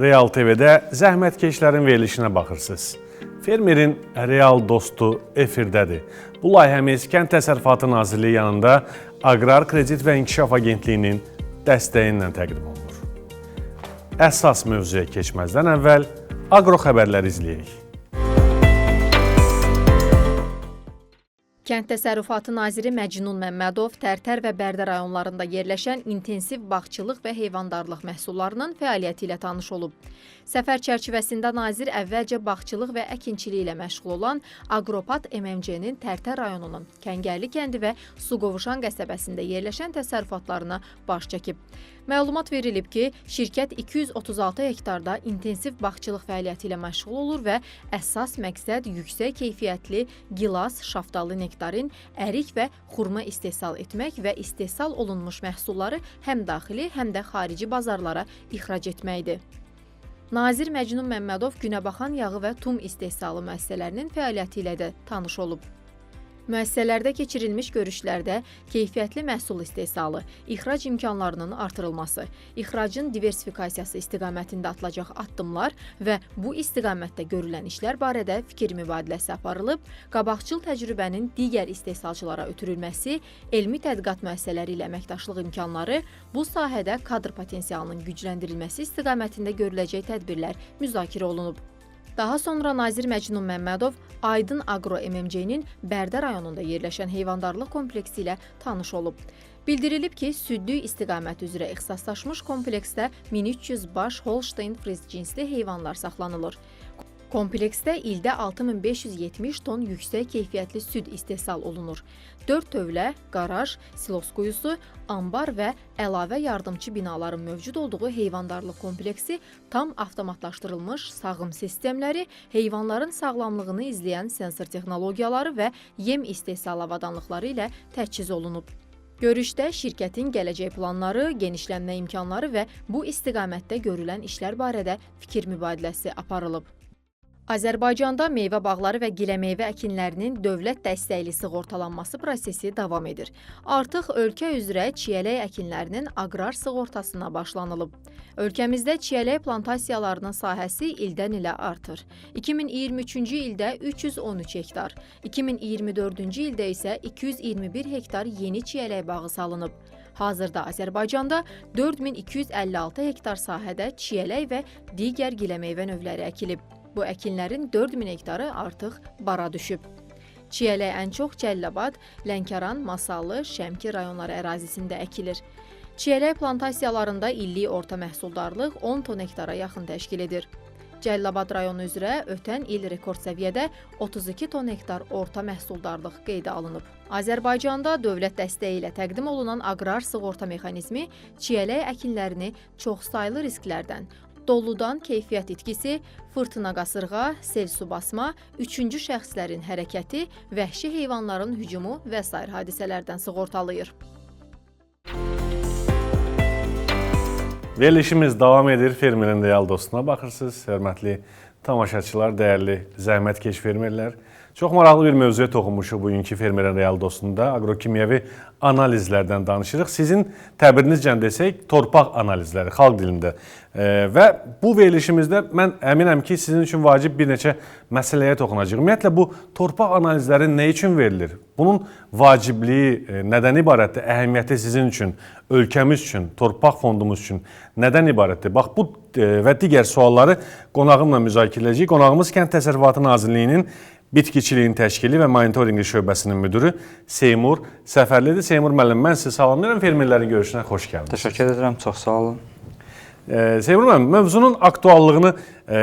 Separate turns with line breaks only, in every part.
Real TV-də zəhmətkeşlərin verilişinə baxırsınız. Fermerin real dostu efirdədir. Bu layihəmiz Kənd Təsərrüfatı Nazirliyi yanında Aqrar Kredit və İnkişaf Agentliyinin dəstəyi ilə təqdim olunur. Əsas mövzuya keçməzdən əvvəl aqro xəbərləri izləyək.
Kənd Təsərrüfatı Naziri Məcnun Məmmədov Tərtər və Bərdə rayonlarında yerləşən intensiv bağçılıq və heyvandarlıq məhsullarının fəaliyyəti ilə tanış olub. Səfər çərçivəsində nazir əvvəlcə bağçılıq və əkinçiliyi ilə məşğul olan Aqropat MMC-nin Tərtər rayonunun Kəngərli kəndi və Suqovuşan qəsəbəsində yerləşən təsərrüfatlarına baş çəkib. Məlumat verilib ki, şirkət 236 hektarda intensiv bağçılıq fəaliyyəti ilə məşğul olur və əsas məqsəd yüksək keyfiyyətli gilas, şaftalı nektarin, ərik və xurma istehsal etmək və istehsal olunmuş məhsulları həm daxili, həm də xarici bazarlara ixrac etməkdir. Nazir Məcnun Məmmədov günəbaxan yağı və tum istehsalı müəssisələrinin fəaliyyəti ilə də tanış olub. Müəssisələrdə keçirilmiş görüşlərdə keyfiyyətli məhsul istehsalı, ixrac imkanlarının artırılması, ixracın diversifikasiyası istiqamətində atılacaq addımlar və bu istiqamətdə görülən işlər barədə fikir mübadiləsi aparılıb, qabaqcıl təcrübənin digər istehsalçılara ötürülməsi, elmi tədqiqat müəssisələri ilə əməkdaşlıq imkanları, bu sahədə kadr potensialının gücləndirilməsi istiqamətində görüləcək tədbirlər müzakirə olunub. Daha sonra Nazir Məcnun Məmmədov Aydın Aqro MMC-nin Bərdə rayonunda yerləşən heyvandarlıq kompleksi ilə tanış olub. Bildirilib ki, südlük istiqaməti üzrə ixtisaslaşmış kompleksdə 1300 baş Holstein Fris cinsli heyvanlar saxlanılır. Kompleksdə ildə 6570 ton yüksək keyfiyyətli süd istehsal olunur. 4 tövlə, qaraj, silos quyusu, ambar və əlavə yardımçı binaların mövcud olduğu heyvandarlıq kompleksi tam avtomatlaşdırılmış sağım sistemləri, heyvanların sağlamlığını izləyən sensor texnologiyaları və yem istehsal avadanlıqları ilə təchiz olunub. Görüşdə şirkətin gələcək planları, genişlənmə imkanları və bu istiqamətdə görülən işlər barədə fikir mübadiləsi aparılıb. Azərbaycanda meyvə bağları və giləmeyvə əkinlərinin dövlət dəstəkli sığortalanması prosesi davam edir. Artıq ölkə üzrə çiyələk əkinlərinin aqrar sığortasına başlanılıb. Ölkəmizdə çiyələk plantasiyalarının sahəsi ildən ilə artır. 2023-cü ildə 313 hektar, 2024-cü ildə isə 221 hektar yeni çiyələk bağı salınıb. Hazırda Azərbaycanda 4256 hektar sahədə çiyələk və digər giləmeyvə növləri əkilib. Bu əkinlərin 4000 hektarı artıq bara düşüb. Çiyələk ən çox Cəlilabad, Lənkəran, Masallı, Şəmkir rayonları ərazisində əkilir. Çiyələk plantasiyalarında illik orta məhsuldarlıq 10 ton hektara yaxın təşkil edir. Cəlilabad rayonu üzrə ötən il rekord səviyyədə 32 ton hektar orta məhsuldarlıq qeydə alınıb. Azərbaycanda dövlət dəstəyi ilə təqdim olunan aqrar sığorta mexanizmi çiyələk əkinlərini çoxsaylı risklərdən, doludan keyfiyyət itkisi, fırtına qasırğa, sel su basma, üçüncü şəxslərin hərəkəti, vəhşi heyvanların hücumu və sair hadisələrdən sığortalayır.
Verilişimiz davam edir. Fermerin real dostuna baxırsınız. Hörmətli tamaşaçılar, dəyərli zəhmətkeş fermerlər. Çox maraqlı bir mövzuya toxunmuşuq bugünkü Fermerin real dostunda. Agrokimyəvi analizlərdən danışırıq. Sizin təbirinizcə desək, torpaq analizləri xalq dilində. Və bu verilişimizdə mən əminəm ki, sizin üçün vacib bir neçə məsələyə toxunacaq. Ümumiyyətlə, bu torpaq analizləri nə üçün verilir? Bunun vacibliyi nədən ibarətdir? Əhəmiyyəti sizin üçün, ölkəmiz üçün, torpaq fondumuz üçün nədən ibarətdir? Bax, bu və digər sualları qonağımla müzakirə edəcəyik. Qonağımız Kənd Təsərrüfatı Nazirliyinin Bitkiçiliyin Təşkili və Monitorinqi Şöbəsinin müdürü Seymur Səfərlidir. Seymur müəllim, mən sizi salamlayıram. Fermerlərin görüşünə xoş gəldiniz.
Təşəkkür edirəm, çox sağ olun.
Seymur müəllim, mövzunun aktuallığını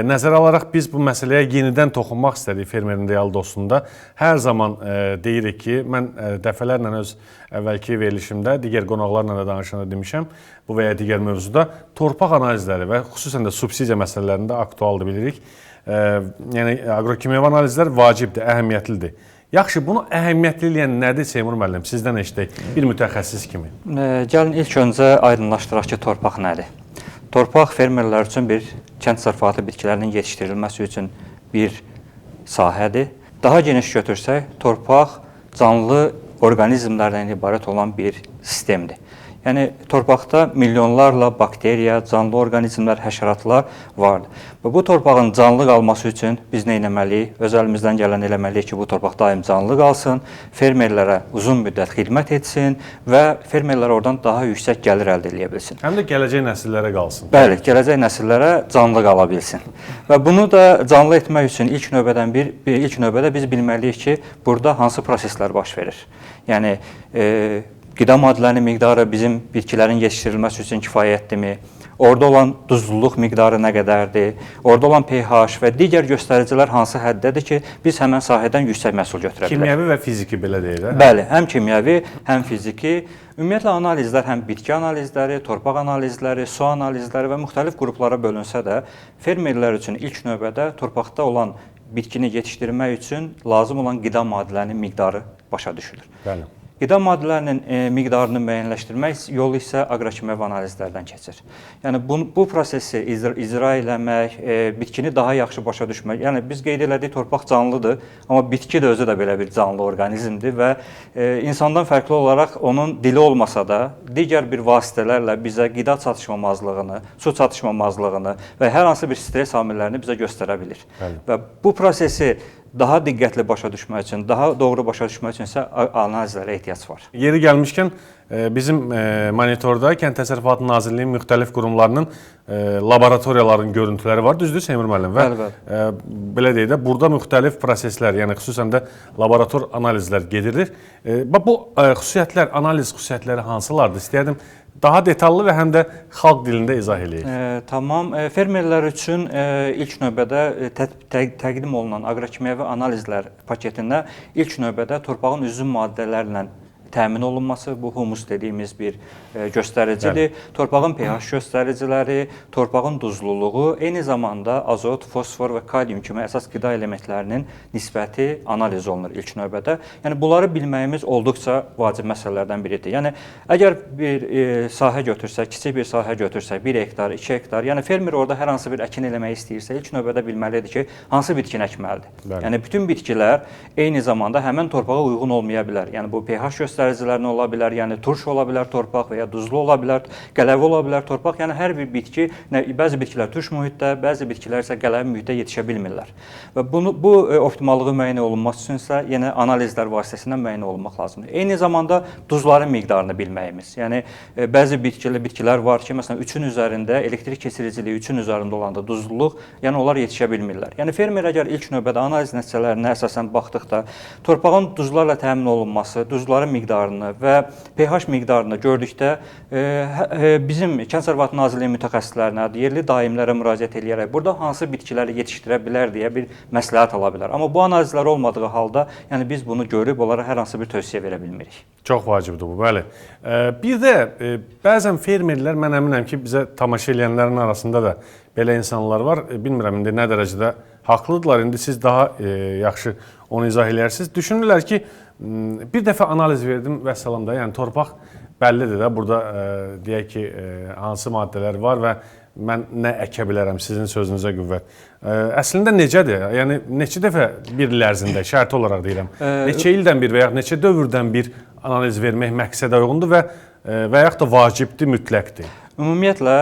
nəzərə alaraq biz bu məsələyə yenidən toxunmaq istədik Fermerin real dostunda. Hər zaman deyirik ki, mən dəfələrlə öz əvvəlki verilişimdə digər qonaqlarla da danışanda demişəm, bu və ya digər mövzuda torpaq analizləri və xüsusən də subsidiya məsələlərində aktualdır bilirik. Yəni, agrokimyəvi analizlər vacibdir, əhəmiyyətlidir. Yaxşı, bunu əhəmiyyətli eləyən nədir Seymur müəllim? Sizdən eşidək, bir mütəxəssis kimi.
Gəlin ilk öncə aydınlaşdıraq ki, torpaq nədir? Torpaq fermerlər üçün bir kənd təsərrüfatı bitkilərinin yetişdirilməsi üçün bir sahədir. Daha geniş götürsək, torpaq canlı orqanizmlərdən ibarət olan bir sistemdir. Yəni torpaqda milyonlarla bakteriya, canlı orqanizmlər, həşəratlar vardır. Və bu torpağın canlı qalması üçün biz nə etməliyik? Öz əlimizdən gələn eləməliyik ki, bu torpaq daim canlı qalsın, fermerlərə uzun müddət xidmət etsin və fermerlər oradan daha yüksək gəlir əldə edə bilsin.
Həm də gələcək nəsillərə qalsın.
Bəli, gələcək nəsillərə canlı qala bilsin. Və bunu da canlı etmək üçün ilk növbədə biz bilməliyik ki, burada hansı proseslər baş verir. Yəni qida maddələrinin miqdarı bizim bitkilərin yetişdirilməsi üçün kifayətdirmi? Orada olan duzluluq miqdarı nə qədərdir? Orada olan pH və digər göstəricilər hansı həddədir ki, biz həmən sahədən yüksək məhsul götürə bilərik?
Kimyəvi və fiziki belə deyil.
Bəli, həm kimyəvi, həm fiziki. Ümumiyyətlə analizlər həm bitki analizləri, torpaq analizləri, su analizləri və müxtəlif qruplara bölünsə də, fermerlər üçün ilk növbədə torpaqda olan bitkini yetişdirmək üçün lazım olan qida maddələrinin miqdarı başa düşülür.
Bəli.
Qida maddələrinin miqdarını müəyyənləşdirmək yolu isə aqrokimyəvi analizlərdən keçir. Yəni bu prosesi icra eləmək, bitkini daha yaxşı başa düşmək. Yəni biz qeyd elədik torpaq canlıdır, amma bitki də özü də belə bir canlı orqanizmdir və insandan fərqli olaraq onun dili olmasa da digər bir vasitələrlə bizə qida çatışmamazlığını, su çatışmamazlığını və hər hansı bir stress amillərini bizə göstərə bilir.
Bəli.
Və bu prosesi daha diqqətli başa düşmək üçün, daha doğru başa düşmək üçün isə analizlərə ehtiyac var.
Yeri gəlmişkən bizim monitorda Kənd Təsərrüfatı Nazirliyinin müxtəlif qurumlarının laboratoriyaların görüntüləri var, düzdür Seymur müəllim?
Bəli.
Belə deyək də, burada müxtəlif proseslər, yəni xüsusən də laborator analizlər gedilir. Bu xüsusiyyətlər, analiz xüsusiyyətləri hansılardır? İstəyərdim daha detallı və həm də xalq dilində izah eləyək.
Tamam. Fermerlər üçün ilk növbədə təqdim olunan aqrokimyəvi analizlər paketində ilk növbədə torpağın üzüm maddələrlə təmin olunması, bu humus dediyimiz bir göstəricidir. Torpağın pH göstəriciləri, torpağın duzluluğu, eyni zamanda azot, fosfor və kalium kimi əsas qida elementlərinin nisbəti analiz olunur ilk növbədə. Yəni bunları bilməyimiz olduqca vacib məsələlərdən biridir. Yəni əgər bir sahə götürsək, kiçik bir sahə götürsək, 1 hektar, 2 hektar, yəni fermer orada hər hansı bir əkin eləmək istəyirsə, ilk növbədə bilməlidir ki, hansı bitkini əkməlidir.
Bəli.
Yəni bütün bitkilər eyni zamanda həmən torpağa uyğun olmaya bilər. Yəni bu pH göstəricilərinə ola bilər, yəni turş ola bilər torpaq və ya duzlu ola bilər, qələvi ola bilər torpaq. Yəni hər bir bitki, bəzi bitkilər turş mühitdə, bəzi bitkilər isə qələvi mühitdə yetişə bilmirlər. Və bu optimallığı müəyyən olunması üçün isə yenə analizlər vasitəsilə müəyyən olunmaq lazımdır. Eyni zamanda duzların miqdarını bilməyimiz. Yəni bəzi bitkilər var ki, məsələn 3-ün üzərində elektrik keçiriciliyi 3-ün üzərində olanda duzluluq, yəni onlar yetişə bilmirlər. Yəni fermer əgər ilk növbədə analiz nəticələrinə əsasən baxdıqda torpağın duzlarla təmin olunması, duzların miqdarını və pH miqdarını gördükdə bizim Kənd Təsərrüfatı Nazirliyinin mütəxəssislərinə, yerli daimlərə müraciət edərək burada hansı bitkiləri yetişdirə bilər deyə bir məsləhət ala bilər. Amma bu analizlər olmadığı halda, yəni biz bunu görüb onlara hər hansı bir tövsiyə verə bilmirik.
Çox vacibdir bu, bəli. Bir də bəzən fermerlər, mən əminəm ki, bizə tamaşa edənlərin arasında da belə insanlar var. Bilmirəm indi nə dərəcədə haqlıdırlar. İndi siz daha yaxşı onu izah edərsiniz. Düşünürlər ki, bir dəfə analiz verdim və salam da, yəni torpaq bəllidir də, burada deyək ki, hansı maddələr var və mən nə əkə bilərəm, sizin sözünüzə qüvvət. Əslində necədir? Yəni neçə dəfə bir il ərzində, şərti olaraq deyirəm, neçə ildən bir və ya neçə dövrdən bir analiz vermək məqsədə uyğundur və yaxud da vacibdir, mütləqdir?
Ümumiyyətlə,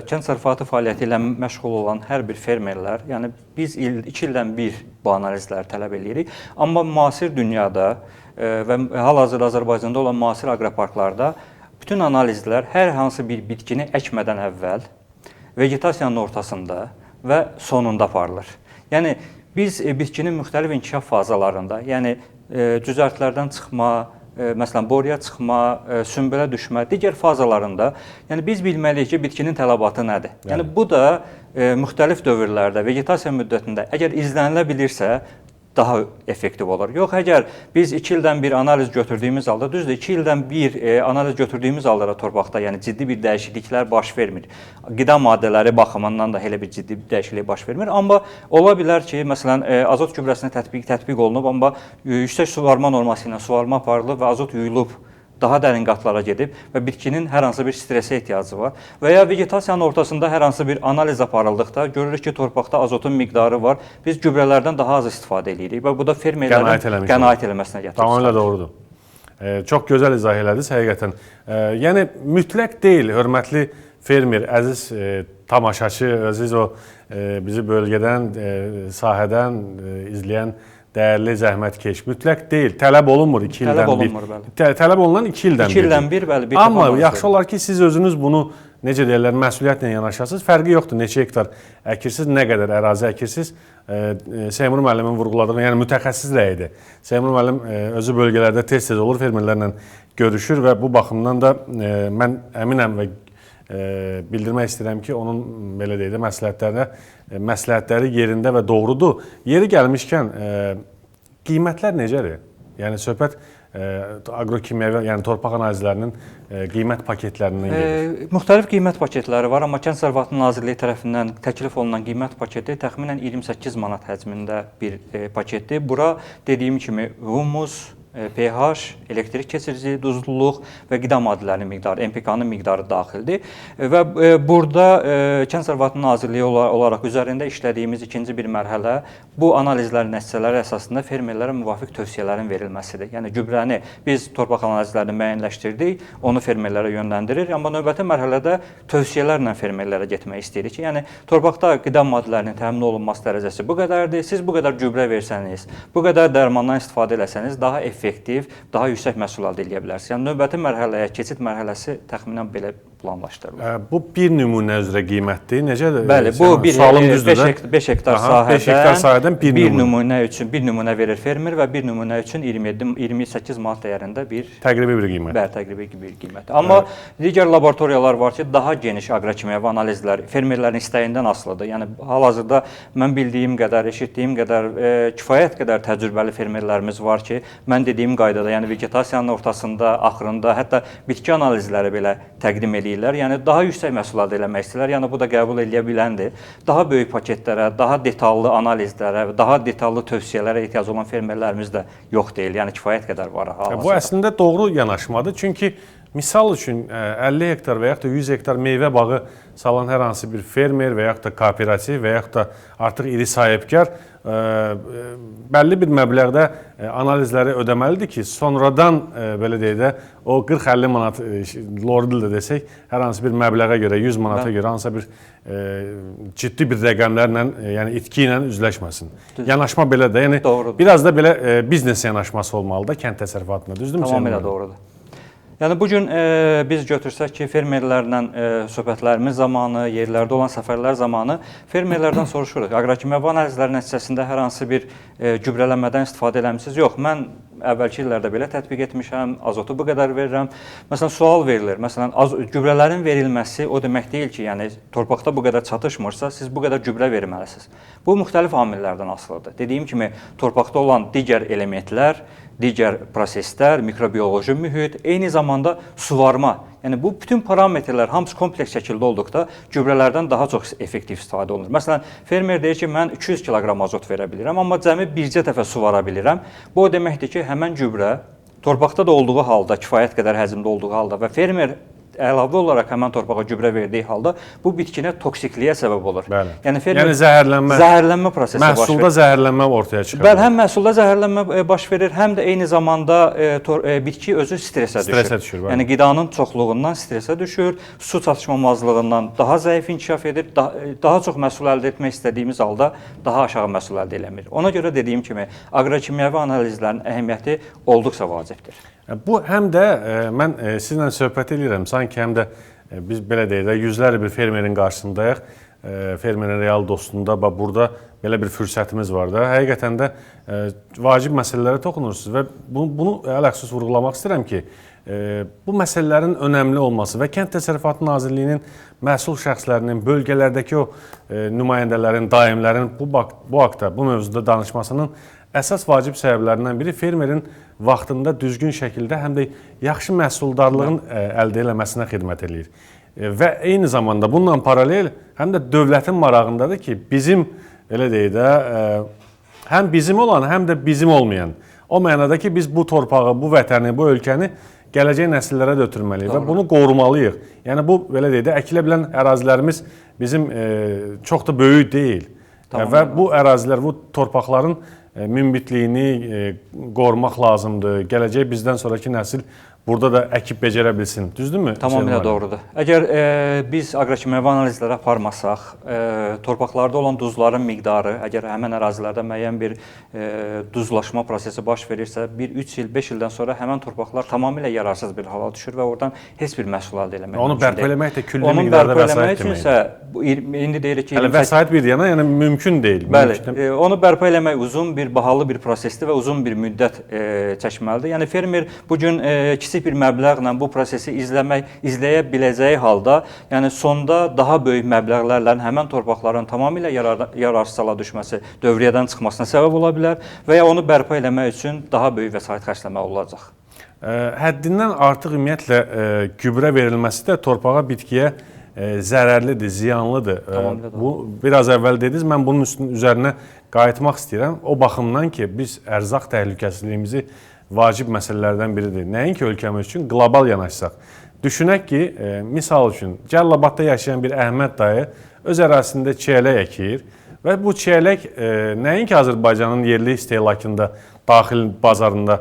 kənd təsərrüfatı fəaliyyəti ilə məşğul olan hər bir fermerlər, yəni biz 2 ildən bir bu analizləri tələb edirik. Amma müasir dünyada və hal-hazırda Azərbaycanda olan müasir aqroparklarda bütün analizlər hər hansı bir bitkini əkmədən əvvəl, vegetasiyanın ortasında və sonunda aparılır. Yəni biz bitkinin müxtəlif inkişaf fazalarında, yəni cüzərtlərdən çıxma, məsələn, boruya çıxma, sümbələ düşmə, digər fazalarında, yəni biz bilməliyik ki, bitkinin tələbatı nədir? Yəni bu da müxtəlif dövrlərdə, vegetasiya müddətində əgər izlənilə bilirsə, daha effektiv olur. Yox, əgər biz 2 ildən bir analiz götürdüyümüz halda, düzdür, 2 ildən bir analiz götürdüyümüz halda torpaqda yəni ciddi bir dəyişikliklər baş vermir. Qida maddələri baxımından da elə bir ciddi bir dəyişiklik baş vermir. Amma ola bilər ki, məsələn, azot gübrəsinə tətbiq olunub, amma yüksək suvarma norması ilə suvarma aparılıb və azot yuyulub daha dərin qatlara gedib və bitkinin hər hansı bir stresə ehtiyacı var. Və ya vegetasiyanın ortasında hər hansı bir analiz aparıldıqda görürük ki, torpaqda azotun miqdarı var. Biz gübrələrdən daha az istifadə edirik və bu da fermerlərin qənaət eləməsinə gətirir.
Tamamilə doğrudur. Çox gözəl izah elədiniz həqiqətən. Yəni mütləq deyil, hörmətli fermer, əziz tamaşaçı, əziz o bizi bölgədən, sahədən izləyən dəyərli zəhmətkeş. Mütləq deyil, tələb olunmur 2 ildən bir.
Tələb olunmur, bəli.
Tələb olunan 2 ildən
2 ildən bir, bəli, bir
Amma
dəfə
yaxşı olar ki, siz özünüz bunu necə deyirlər, məsuliyyətlə yanaşasınız. Fərqi yoxdur, neçə hektar əkirsiniz, nə qədər ərazi əkirsiniz. Seymur müəllimin vurğuladığı, yəni mütəxəssis rəyidir. Seymur müəllim özü bölgələrdə tez-tez olur, fermerlərlə görüşür və bu baxımdan da mən əminəm və bildirmək istəyirəm ki, onun belə deyək də məsləhətləri yerində və doğrudur. Yeri gəlmişkən qiymətlər necədir? Yəni söhbət aqrokimyəvi, yəni torpaq analizlərinin qiymət paketlərindən gedir.
Müxtəlif qiymət paketləri var, amma Kənd Təsərrüfatı Nazirliyi tərəfindən təklif olunan qiymət paketi təxminən 28 manat həcmində bir paketdir. Bura dediyim kimi humus, pH, elektrik keçirici, duzluluq və qida maddələrinin miqdarı, NPK-nın miqdarı daxildir. Və burada Kənd Təsərrüfatı Nazirliyi olaraq üzərində işlədiyimiz ikinci bir mərhələ bu analizlərin nəticələri əsasında fermerlərə müvafiq tövsiyələrin verilməsidir. Yəni gübrəni biz torpaq analizlərini müəyyənləşdirdik, onu fermerlərə yönləndirir, amma növbəti mərhələdə tövsiyələrlə fermerlərə getmək istəyirik ki, yəni torpaqda qida maddələrinin təmin olunması dərəcəsi bu qədərdir, siz bu qədər gübrə versəniz, bu qədər dərmandan istifadə etsəniz, daha effektiv, daha yüksək məhsul əldə edə bilərsiniz. Yəni növbəti mərhələyə, keçid mərhələsi təxminən belə planlaşdırılır.
Bu bir nümunə üzrə qiymətdir. Necədir?
Bəli, bu 5 hektar sahədən
bir
nümunə üçün bir nümunə verir fermer və bir nümunə üçün 27-28 manat dəyərində bir
təqribi bir qiymət.
Bəli, təqribi bir qiymət. Amma digər laboratoriyalar var ki, daha geniş aqrokimyəvi analizlər fermerlərin istəyindən asılıdır. Yəni hal-hazırda mən bildiyim qədər, eşitdiyim qədər, kifayət qədər təcrübəli fermerlərimiz var ki, mən dediyim qaydada, yəni vegetasiyanın ortasında, axırında, hətta bitki analizləri belə təqdim edir. Yəni daha yüksək məhsul əldə etmək istəyirlər. Yəni bu da qəbul edə biləndir. Daha böyük paketlərə, daha detallı analizlərə, daha detallı tövsiyələrə ehtiyac olan fermerlərimiz də yox deyil. Yəni kifayət qədər var.
Bu əslində doğru yanaşmadır. Çünki misal üçün 50 hektar və yaxud da 100 hektar meyvə bağı salan hər hansı bir fermer və yaxud da kooperativ və yaxud da artıq iri sahibkar bəlli bir məbləğdə analizləri ödəməlidir ki, sonradan belə deyək də o 40-50 manat lordu da desək, hər hansı bir məbləğə görə, 100 manata görə hansısa bir ciddi bir rəqəmlərlə, yəni itki ilə üzləşməsin. Yanaşma belə də, yəni
doğrudur.
Biraz da belə biznes yanaşması olmalıdır kənd təsərrüfatında, düzdürmü?
Tamamilə doğrudur. Yəni bugün biz götürsək ki, fermerlərlə söhbətlərimiz zamanı, yerlərdə olan səfərlər zamanı fermerlərdən soruşuruq. Aqrokimyəvi analizlər nəticəsində hər hansı bir gübrələmədən istifadə eləmisiniz? Yox, mən əvvəlki illərdə belə tətbiq etmişəm, azotu bu qədər verirəm. Məsələn, sual verilir. Məsələn, gübrələrin verilməsi o demək deyil ki, yəni torpaqda bu qədər çatışmırsa, siz bu qədər gübrə verməlisiniz. Bu müxtəlif amillərdən asılıdır. Dediyim kimi, torpaqda olan digər elementlər, digər proseslər, mikrobioloji mühit, eyni zamanda suvarma. Yəni bu bütün parametrlər hamısı kompleks şəkildə olduqda gübrələrdən daha çox effektiv istifadə olunur. Məsələn, fermer deyir ki, mən 200 kiloqram azot verə bilirəm, amma cəmi bircə dəfə suvara bilirəm. Bu o deməkdir ki, həmən gübrə torpaqda da olduğu halda, kifayət qədər həcmdə olduğu halda və fermer əlavə olaraq həmən torpağa gübrə verdiyi halda bu bitkinə toksikliyə səbəb olur.
Bəli.
Yəni fermer
zəhərlənmə
prosesi baş verir.
Məhsulda zəhərlənmə ortaya çıxır.
Bəli, həm məhsulda zəhərlənmə baş verir, həm də eyni zamanda bitki özü stresə düşür. Yəni qidanın çoxluğundan stresə düşür, su çatışmamazlığından daha zəif inkişaf edir, daha çox məhsul əldə etmək istədiyimiz halda daha aşağı məhsul əldə eləmir. Ona görə dediyim kimi aqrokimyəvi analizlərin əhəmiyyəti olduqca vacibdir.
Bu həm də mən sizlə söhbət edirəm, sanki həm də biz belə deyək də yüzlərlə bir fermerin qarşısındayıq, fermerin real dostunda, burada belə bir fürsətimiz var da. Həqiqətən də vacib məsələlərə toxunursunuz və bunu ələxüsus vurğulamaq istəyirəm ki, bu məsələlərin önəmli olması və Kənd Təsərrüfatı Nazirliyinin məsul şəxslərinin, bölgələrdəki o nümayəndələrin, daimlərin bu haqda, bu mövzuda danışmasının əsas vacib səbəblərindən biri fermerin vaxtında düzgün şəkildə həm də yaxşı məhsuldarlığın əldə eləməsinə xidmət edir. Və eyni zamanda bununla paralel həm də dövlətin marağındadır ki, bizim elə deyək də həm bizim olan, həm də bizim olmayan, o mənada ki, biz bu torpağı, bu vətəni, bu ölkəni gələcək nəsillərə də ötürməliyik və bunu qorumalıyıq. Yəni bu belə deyək də əkilə bilən ərazilərimiz bizim çox da böyük deyil. Və bu ərazilər, bu torpaqların münbitliyini qorumaq lazımdır. Gələcək bizdən sonraki nəsil burada da əkib becərə bilsin. Düzdürmü?
Tamamilə doğrudur. Əgər biz aqrokimyəvi analizləri aparmasaq, torpaqlarda olan duzların miqdarı, əgər həmin ərazilərdə müəyyən bir duzlaşma prosesi baş verirsə, 1-3 il, 5 ildən sonra həmin torpaqlar tamamilə yararsız bir hala düşür və oradan heç bir məhsul əldə etmək
onu bərpa eləmək də külli
onu
miqdarda
bərpa eləmək
vəsait
üçünsə, indi deyirik ki,
hələ vəsait bir yana, yəni mümkün deyil.
Bəli, onu bərpa eləmək uzun bir, bahalı bir prosesdir və uzun bir müddət çəkməlidir. Yəni fermer bu gün kiçik bir məbləğlə bu prosesi izləyə biləcəyi halda, yəni sonda daha böyük məbləğlərlə həmin torpaqların tamamilə yararsız hala düşməsi, dövriyyədən çıxmasına səbəb ola bilər və ya onu bərpa eləmək üçün daha böyük vəsait xərcləmək olacaq.
Həddindən artıq ümumiyyətlə gübrə verilməsi də torpağa, bitkiyə zərərlidir, ziyanlıdır. Bu biraz əvvəl dediniz, mən bunun üzərinə qayıtmaq istəyirəm. O baxımdan ki, biz ərzaq təhlükəsizliyimizi vacib məsələlərdən biridir. Nəinki ölkəmiz üçün qlobal yanaşsaq. Düşünək ki, misal üçün Cəlilabadda yaşayan bir Əhməd dayı öz ərazisində çiyələk əkir və bu çiyələk nəinki Azərbaycanın yerli istehlakında, daxil bazarında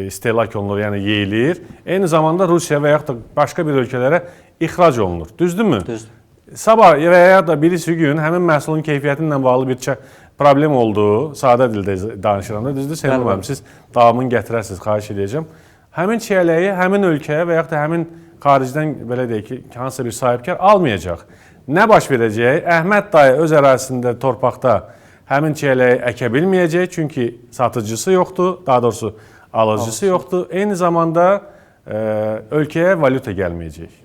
istehlak olunur, yəni yeyilir. Eyni zamanda Rusiya və yaxud da başqa bir ölkələrə ixrac olunur. Düzdürmü?
Düzdür.
Sabah və ya da birisi gün həmin məhsulun keyfiyyəti ilə bağlı bir problem olduğu, sadə dildə danışıram da, düzdür? Sevim müəllim, siz davamını gətirərsiniz, xahiş edəcəm. Həmin çiyələyi həmin ölkəyə və yaxud da həmin xaricdən, belə deyək ki, hansısa bir sahibkar almayacaq. Nə baş verəcək? Əhməd dayı öz ərazisində, torpaqda həmin çiyələyi əkə bilməyəcək, çünki satıcısı yoxdur, daha doğrusu alıcısı yoxdur. Eyni zamanda ölkəyə valyuta gəlməyəcək.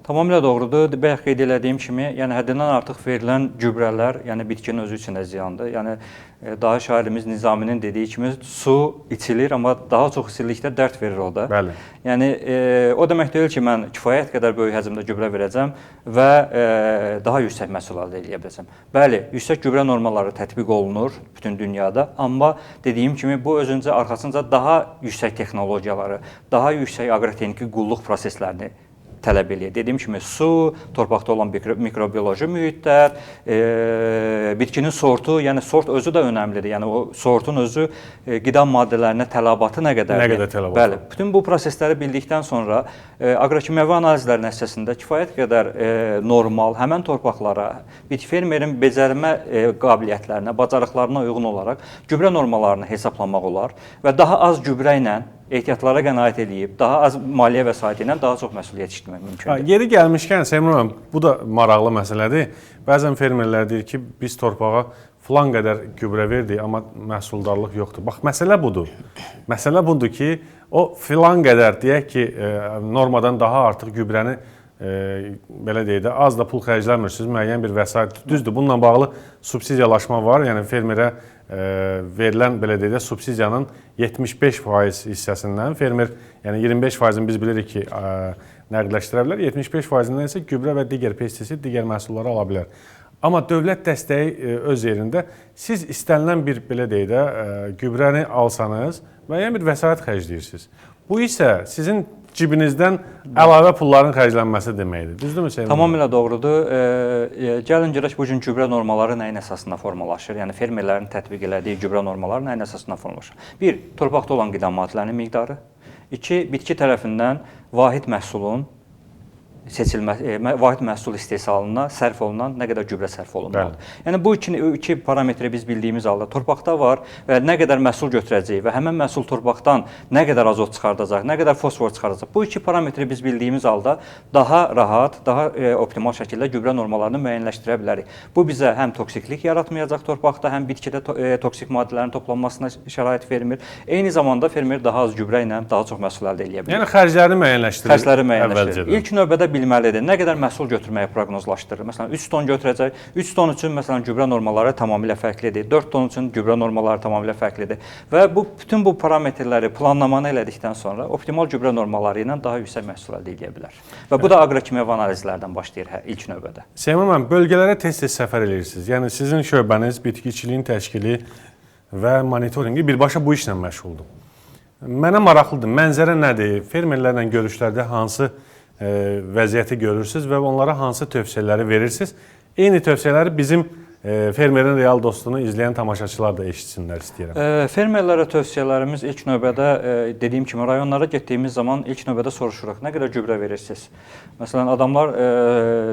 Tamamilə doğrudur. Bayaq qeyd etdiyim kimi, yəni həddindən artıq verilən gübrələr, yəni bitkinin özü üçün də ziyandır. Yəni daha şairimiz Nizaminin dediyi kimi su içilir, amma daha çox içildikdə dərd verir o da.
Bəli.
Yəni o demək deyil ki, mən kifayət qədər böyük həcmdə gübrə verəcəm və daha yüksək məhsul əldə edə biləcəm. Bəli, yüksək gübrə normaları tətbiq olunur bütün dünyada, amma dediyim kimi bu özüncə arxasınca daha yüksək texnologiyaları, daha yüksək aqrotexniki qulluq proseslərini tələb eləyir. Dediyim kimi su, torpaqda olan mikrobioloji mühitlər, bitkinin sortu, yəni sort özü də önəmlidir. Yəni o sortun özü qida maddələrinə tələbatı nə qədərdir?
Nə qədər tələbat?
Bəli. Bütün bu prosesləri bildikdən sonra aqrokimyəvi analizlər nəticəsində kifayət qədər normal, həmin torpaqlara, bitki fermerin becərmə qabiliyyətlərinə, bacarıqlarına uyğun olaraq gübrə normalarını hesablamaq olar və daha az gübrə ilə ehtiyatlara qənaət edib, daha az maliyyə vəsaiti ilə daha çox məhsul yetişdirmək mümkündür.
Yeri gəlmişkən, Seymur müəllim, bu da maraqlı məsələdir. Bəzən fermerlər deyir ki, biz torpağa filan qədər gübrə verdik, amma məhsuldarlıq yoxdur. Bax, məsələ budur. Məsələ budur ki, o filan qədər, deyək ki, normadan daha artıq gübrəni, belə deyək də, az da pul xərcləmirsiniz, müəyyən bir vəsait. Düzdür, bununla bağlı subsidiyalaşma var, yəni fermerə verilən, belə deyək də, subsidiyanın 75% hissəsindən fermer, yəni 25%-ni biz bilirik ki, nəqdləşdirə bilər, 75%-dən isə gübrə və digər pestisid, digər məhsulları ala bilər. Amma dövlət dəstəyi öz yerində, siz istənilən bir, belə deyək də, gübrəni alsanız, müəyyən bir vəsait xərcləyirsiniz. Bu isə sizin cibinizdən əlavə pulların xərclənməsi deməkdir. Düzdürmü Seymur?
Tamamilə doğrudur. Gəlin görək bu gün gübrə normaları nəyin əsasında formalaşır? Yəni fermerlərin tətbiq elədiyi gübrə normaları nəyin əsasında formalaşır? 1. Torpaqda olan qida maddələrinin miqdarı. 2. Bitki tərəfindən vahid məhsulun vahid məhsul istehsalına sərf olunan nə qədər gübrə sərf olunmalıdır. Yəni bu iki parametri biz bildiyimiz halda torpaqda var və nə qədər məhsul götürəcək və həmin məhsul torpaqdan nə qədər azot çıxardacaq, nə qədər fosfor çıxardacaq. Bu iki parametri biz bildiyimiz halda daha rahat, daha optimal şəkildə gübrə normalarını müəyyənləşdirə bilərik. Bu bizə həm toksiklik yaratmayacaq torpaqda, həm bitkidə toksik maddələrin toplanmasına şərait vermir. Eyni zamanda fermer daha az gübrə ilə daha çox məhsul əldə edə bilər.
Yəni xərclərini müəyyənləşdirir.
Xərcləri müəyyənləşdirir. İlk növbədə bilməlidir. Nə qədər məhsul götürməyi proqnozlaşdırır. Məsələn, 3 ton götürəcək. 3 ton üçün məsələn gübrə normaları tamamilə fərqlidir. 4 ton üçün gübrə normaları tamamilə fərqlidir. Və bütün bu parametrləri planlamanı elədikdən sonra optimal gübrə normaları ilə daha yüksək məhsul əldə edə bilər. Və bu da aqrokimyəvi analizlərdən başlayır ilk növbədə.
Seymur müəllim, bölgələrə tez-tez səfər edirsiniz. Yəni sizin şöbəniz bitkiçiliyin təşkili və monitorinqi birbaşa bu işlə məşğuldur. Mənə maraqlıdır. Mənzərə nədir? Fermerlərlə görüşlərdə hansı vəziyyəti görürsünüz və onlara hansı tövsiyələri verirsiniz? Eyni tövsiyələri bizim Fermerin real dostunu izləyən tamaşaçılar da eşitsinlər istəyirəm.
Fermerlərə tövsiyələrimiz ilk növbədə dediyim kimi rayonlara getdiyimiz zaman ilk növbədə soruşuruq nə qədər gübrə verirsiniz? Məsələn, adamlar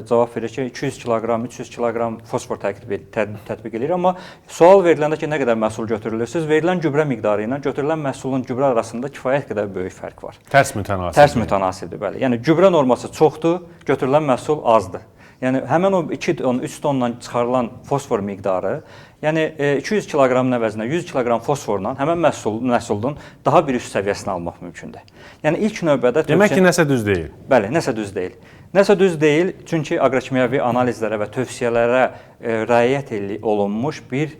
cavab verir ki, 200 kiloqram, 300 kiloqram fosfor tətbiq edir, amma sual veriləndə ki, nə qədər məhsul götürülürsünüz, verilən gübrə miqdarı ilə götürülən məhsulun gübrə arasında kifayət qədər böyük fərq var.
Tərs mütənasib.
Tərs mütənasibdir, bəli. Yəni gübrə norması çoxdur, götürülən məhsul azdır. Yəni həmin o 2 ton, 3 tondan çıxarılan fosfor miqdarı, yəni 200 kiloqram əvəzinə 100 kiloqram fosforla həmin məhsulun daha bir üst səviyyəsini almaq mümkündür. Yəni ilk növbədə
Demək ki, nəsə düz deyil.
Bəli, nəsə düz deyil. Nəsə düz deyil, çünki aqrokimyəvi analizlərə və tövsiyələrə riayət olunmuş bir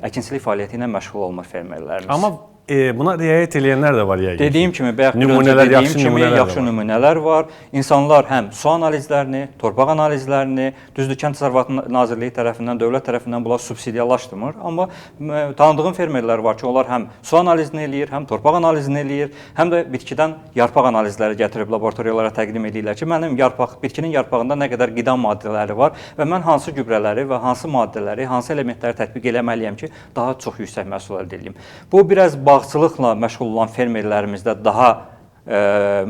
əkinçilik fəaliyyəti ilə məşğul olma fermerlərimiz.
Amma buna riayət edənlər də var yəqin.
Dediyim kimi, bayaq yaxşı nümunələr var. İnsanlar həm su analizlərini, torpaq analizlərini, düzdür, Kənd Təsərrüfatı Nazirliyi tərəfindən, dövlət tərəfindən bunlar subsidiyalaşdırmır. Amma tanıdığım fermerlər var ki, onlar həm su analizini eləyir, həm torpaq analizini eləyir, həm də bitkidən yarpaq analizləri gətirib laboratoriyalara təqdim edirlər ki, mənim bitkinin yarpağında nə qədər qida maddələri var və mən hansı gübrələri və hansı maddələri, hansı elementləri tətbiq eləməliyəm ki, daha çox yüksək məhsul əldə edeyim. Bu biraz bağçılıqla məşğul olan fermerlərimizdə daha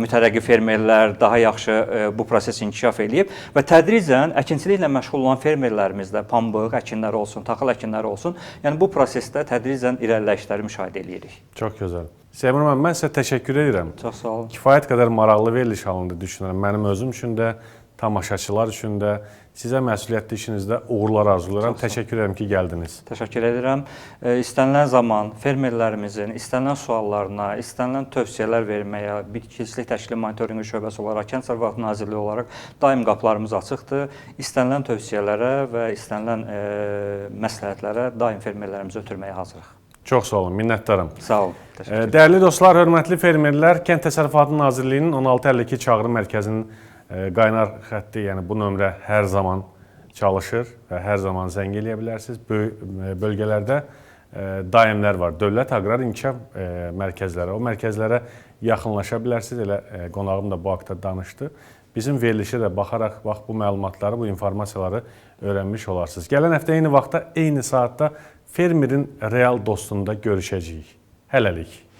mütərəqqi fermerlər daha yaxşı bu proses inkişaf eləyib və tədricən əkinçiliklə məşğul olan fermerlərimizdə pambıq əkinləri olsun, taxıl əkinləri olsun, yəni bu prosesdə tədricən irəliləyişləri müşahidə edirik.
Çox gözəl. Seymur müəllim, mən sizə təşəkkür edirəm.
Çox sağ olun.
Kifayət qədər maraqlı veriliş halında düşünürəm. Mənim özüm üçün də, tamaşaçılar üçün də, sizə məsuliyyətli işinizdə uğurlar arzulayıram. Təşəkkür edirəm ki, gəldiniz.
Təşəkkür edirəm. İstənilən zaman fermerlərimizin istənilən suallarına, istənilən tövsiyələr verməyə, Bitkiçilik Təşkili Monitorinqi şöbəsi olaraq, Kənd Təsərrüfatı Nazirliyi olaraq daim qapılarımız açıqdır. İstənilən tövsiyələrə və istənilən məsləhətlərə daim fermerlərimizi ötürməyə hazırıq.
Çox sağ olun, minnətdaram.
Sağ olun. Təşəkkür edirəm.
Dəyərli dostlar, hörmətli fermerlər, Kənd Təsərrüfatı Nazirliyinin 1652 çağrı mərkəzinin qaynar xətti, yəni bu nömrə hər zaman çalışır və hər zaman zəng eləyə bilərsiniz. Böyük bölgələrdə daimlər var, dövlət aqrar inkişaf mərkəzləri. O mərkəzlərə yaxınlaşa bilərsiniz, elə qonağım da bu haqda danışdı. Bizim verilişə də baxaraq bu məlumatları, bu informasiyaları öyrənmiş olarsınız. Gələn həftə eyni vaxtda, eyni saatda fermerin real dostunda görüşəcəyik. Hələlik.